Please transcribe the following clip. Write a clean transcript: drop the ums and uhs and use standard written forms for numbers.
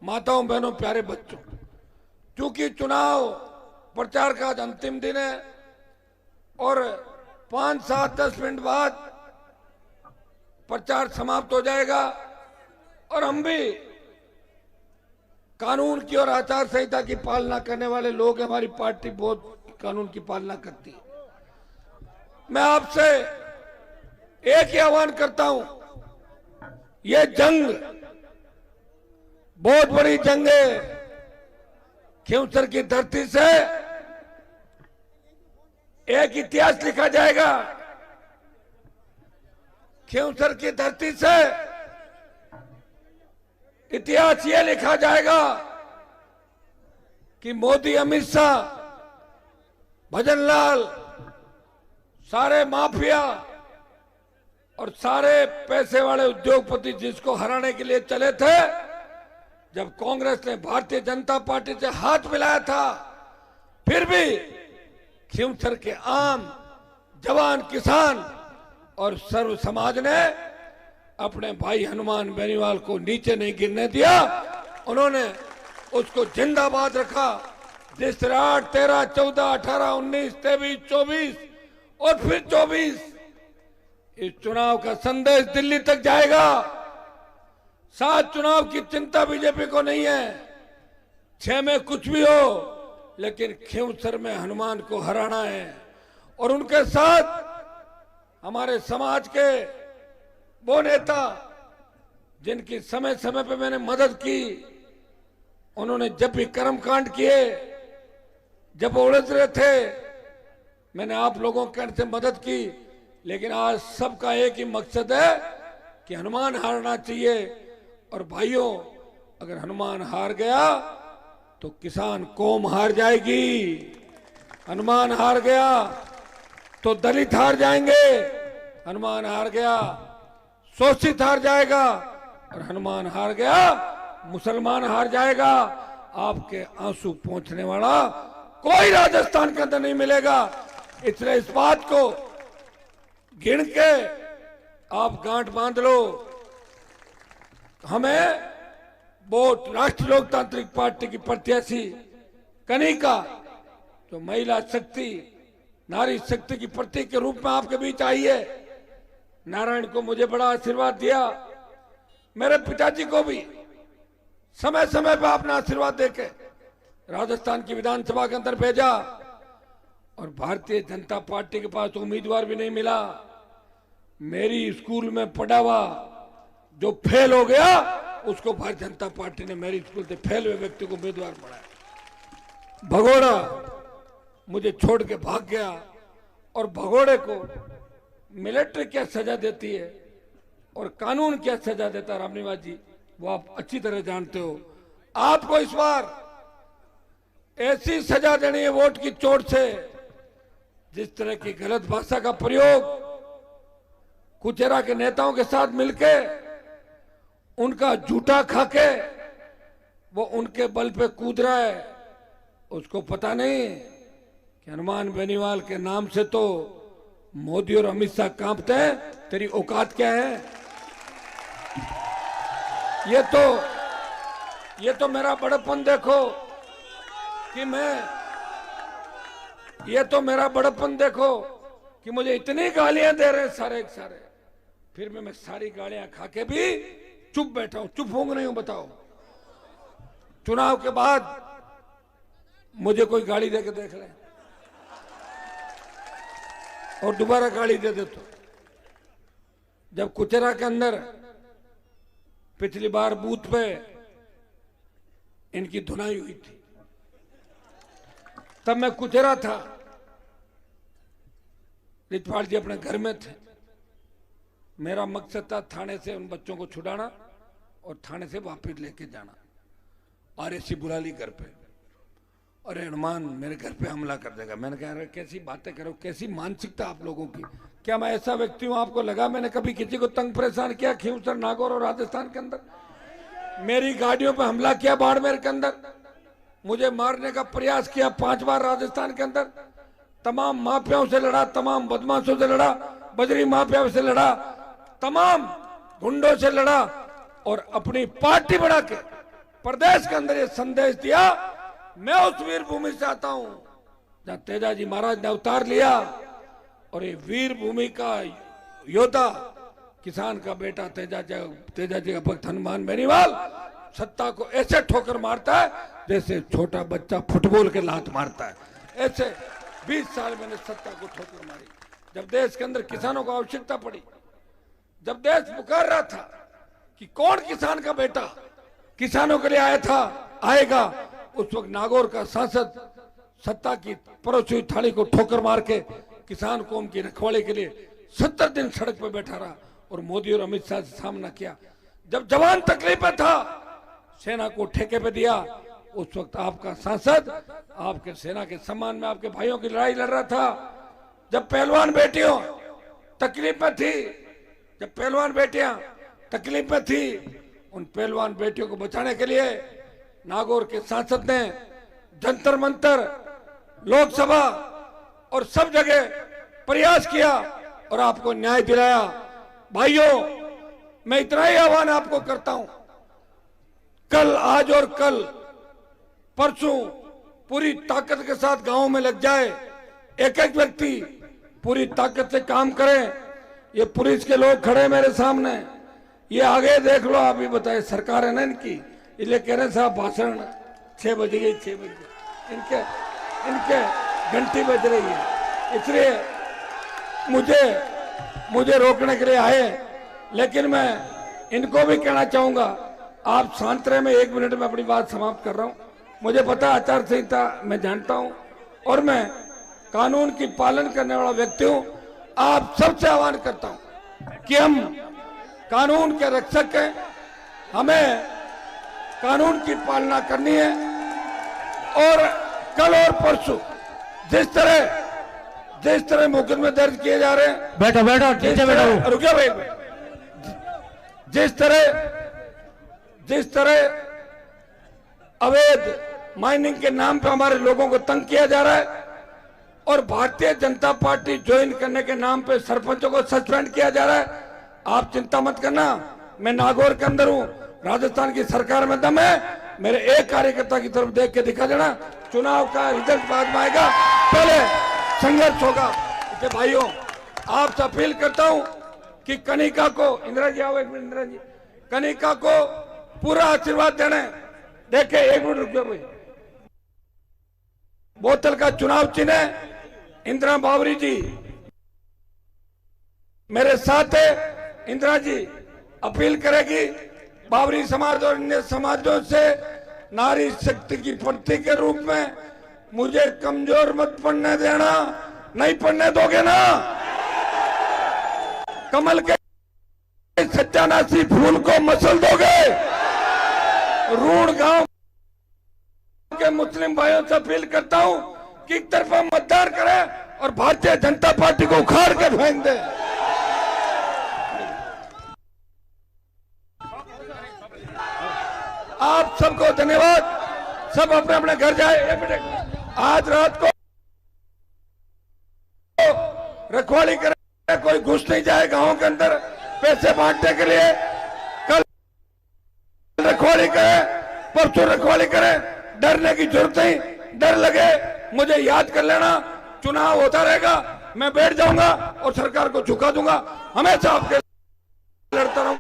माताओं बहनों प्यारे बच्चों, चूंकि चुनाव प्रचार का आज अंतिम दिन है और 5, 7, 10 मिनट बाद प्रचार समाप्त हो जाएगा और हम भी कानून की और आचार संहिता की पालना करने वाले लोग, हमारी पार्टी बहुत कानून की पालना करती है। मैं आपसे एक ही आह्वान करता हूं, ये जंग बहुत बड़ी जंग है। खींवसर की धरती से एक इतिहास लिखा जाएगा। खींवसर की धरती से इतिहास ये लिखा जाएगा कि मोदी, अमित शाह, भजनलाल, सारे माफिया और सारे पैसे वाले उद्योगपति जिसको हराने के लिए चले थे, जब कांग्रेस ने भारतीय जनता पार्टी से हाथ मिलाया था, फिर भी खींवसर के आम जवान, किसान और सर्व समाज ने अपने भाई हनुमान बेनीवाल को नीचे नहीं गिरने दिया। उन्होंने उसको जिंदाबाद रखा। जिस तरह 8, 13, 14, 18, 19, 23, 24 और फिर 24 इस चुनाव का संदेश दिल्ली तक जाएगा। 7 चुनाव की चिंता बीजेपी को नहीं है, 6 में कुछ भी हो, लेकिन खींवसर में हनुमान को हराना है। और उनके साथ हमारे समाज के वो नेता जिनकी समय समय पे मैंने मदद की, उन्होंने जब भी कर्मकांड किए, जब उलझ रहे थे, मैंने आप लोगों के से मदद की। लेकिन आज सबका एक ही मकसद है कि हनुमान हारना चाहिए। और भाइयों, अगर हनुमान हार गया तो किसान कौम हार जाएगी। हनुमान हार गया तो दलित हार जाएंगे। हनुमान हार गया शोषित हार जाएगा और हनुमान हार गया मुसलमान हार जाएगा। आपके आंसू पोंछने वाला कोई राजस्थान के अंदर नहीं मिलेगा। इसलिए इस बात को गिन के आप गांठ बांध लो। हमें वोट राष्ट्रीय लोकतांत्रिक पार्टी की प्रत्याशी कनिका, जो महिला शक्ति, नारी शक्ति की प्रतीक के रूप में आपके बीच आई है। नारायण को मुझे बड़ा आशीर्वाद दिया, मेरे पिताजी को भी समय समय पर अपना आशीर्वाद देके राजस्थान की विधानसभा के अंदर भेजा। और भारतीय जनता पार्टी के पास उम्मीदवार भी नहीं मिला। मेरी स्कूल में पढ़ा हुआ जो फेल हो गया, उसको भारतीय जनता पार्टी ने मेरी स्कूल से फेल हुए व्यक्ति को उम्मीदवार बनाया। भगोड़ा मुझे छोड़ के भाग गया। और भगोड़े को मिलिट्री क्या सजा देती है और कानून क्या सजा देता, रामनिवास जी, वो आप अच्छी तरह जानते हो। आपको इस बार ऐसी सजा देनी है वोट की चोट से, जिस तरह की गलत भाषा का प्रयोग कुचेरा के नेताओं के साथ मिलके, उनका झूठा खाके वो उनके बल पे कूद रहा है। उसको पता नहीं कि हनुमान बेनीवाल के नाम से तो मोदी और अमित शाह कांपते हैं। तेरी औकात क्या है? ये तो मेरा बड़प्पन देखो कि मेरा बड़प्पन देखो कि मुझे इतनी गालियां दे रहे हैं सारे के सारे, फिर मैं सारी गालियां खा के भी चुप बैठा हूं। चुप होंगे नहीं हूं? बताओ। चुनाव के बाद मुझे कोई गाली दे के देख ले और दोबारा गाली दे दे। तो जब कुचेरा के अंदर पिछली बार बूथ पे इनकी धुनाई हुई थी, तब मैं कुचेरा था, रितपाल जी अपने घर में थे। मेरा मकसद था थाने से उन बच्चों को छुड़ाना और थाने से वापस लेके जाना। आरएसी बुला ली घर पे। अरे हनुमान मेरे घर पे हमला कर देगा। मैंने कहा अरे कैसी बातें करो, कैसी मानसिकता आप लोगों की। क्या मैं ऐसा व्यक्ति हूं? आपको लगा मैंने कभी किसी को तंग परेशान किया? खींवसर, नागौर और राजस्थान के अंदर मेरी गाड़ियों पे हमला किया, बाड़मेर के अंदर मुझे मारने का प्रयास किया 5 बार राजस्थान के अंदर। तमाम माफियाओं से लड़ा, तमाम बदमाशों से लड़ा, बजरी माफिया से लड़ा, तमाम गुंडों से लड़ा और अपनी पार्टी बना के प्रदेश के अंदर ये संदेश दिया। मैं उस वीर भूमि से आता हूं जहां तेजाजी महाराज ने अवतार लिया, और ये वीर भूमि का योद्धा किसान का बेटा तेजाजी का भक्त हनुमान बेनीवाल सत्ता को ऐसे ठोकर मारता है जैसे छोटा बच्चा फुटबॉल के लात मारता है। ऐसे 20 साल मैंने सत्ता को ठोकर मारी। जब देश के अंदर किसानों को आवश्यकता पड़ी, जब देश पुकार रहा था कि कौन किसान का बेटा किसानों के लिए आएगा, उस वक्त नागौर का सांसद सत्ता की परोसी हुई थाली को ठोकर मार के किसान कौम की रखवाली के लिए 70 दिन सड़क पर बैठा रहा और मोदी और अमित शाह से सामना किया। जब जवान तकलीफ में था, सेना को ठेके पे दिया। उस वक्त आपका सांसद आपके सेना के सम्मान में आपके भाइयों की लड़ाई लड़ रहा था। जब पहलवान बेटियों तकलीफ में थी, जब पहलवान बेटियां तकलीफ में थी, उन पहलवान बेटियों को बचाने के लिए नागौर के सांसद ने जंतर मंतर, लोकसभा और सब जगह प्रयास किया और आपको न्याय दिलाया। भाइयों, मैं इतना ही आह्वान आपको करता हूं, कल, आज और कल, परसों पूरी ताकत के साथ गांव में लग जाए। एक एक व्यक्ति पूरी ताकत से काम करे। ये पुलिस के लोग खड़े मेरे सामने, ये आगे देख लो, आप ही बताए, सरकार है ना इनकी, इसलिए कह रहे साहब भाषण 6 बज गई, 6 बज गई, इनके घंटी बज रही है, इसलिए मुझे रोकने के लिए आए। लेकिन मैं इनको भी कहना चाहूंगा, आप शांत रहे, मैं 1 मिनट में अपनी बात समाप्त कर रहा हूं। मुझे पता आचार संहिता मैं जानता हूं और मैं कानून की पालन करने वाला व्यक्ति हूं। आप सबसे आह्वान करता हूं कि हम कानून के रक्षक हैं, हमें कानून की पालना करनी है। और कल और परसों जिस तरह मुकदमे दर्ज किए जा रहे हैं, बैठो रुकिए भाई, जिस तरह अवैध माइनिंग के नाम पे हमारे लोगों को तंग किया जा रहा है और भारतीय जनता पार्टी ज्वाइन करने के नाम पे सरपंचों को सस्पेंड किया जा रहा है, आप चिंता मत करना। मैं नागौर के अंदर हूं, राजस्थान की सरकार में दम है। मेरे एक कार्यकर्ता की तरफ देख के दिखा देना, चुनाव का रिजल्ट बाद में आएगा, पहले संघर्ष होगा। इसलिए भाइयों, आपसे अपील करता हूं कि कनिका को, इंदिरा जी आओ, 1 मिनट इंदिरा जी, कनिका को पूरा आशीर्वाद देने। देखे, 1 मिनट रुकिए भाई, बोतल का चुनाव चिन्ह है इंदिरा बावरी जी मेरे साथ है। इंदिरा जी अपील करेगी बावरी समाज और अन्य समाजों से, नारी शक्ति की प्रतीक के रूप में मुझे कमजोर मत पड़ने देना। नहीं पड़ने दोगे ना? कमल के सत्यानाशी फूल को मसल दोगे? रूढ़ गांव के मुस्लिम भाइयों से अपील करता हूं कि एक तरफा मतदान करें और भारतीय जनता पार्टी को उखाड़ के फेंक दें। आप सबको धन्यवाद। सब अपने अपने घर जाए। आज रात को रखवाली करें, कोई घुस नहीं जाए गांव के अंदर पैसे बांटने के लिए। कल रखवाली करें, परसों रखवाली करें, डरने की जरूरत नहीं। डर लगे मुझे याद कर लेना, चुनाव होता रहेगा, मैं बैठ जाऊंगा और सरकार को झुका दूंगा। हमेशा आपके लड़ता रहूंगा।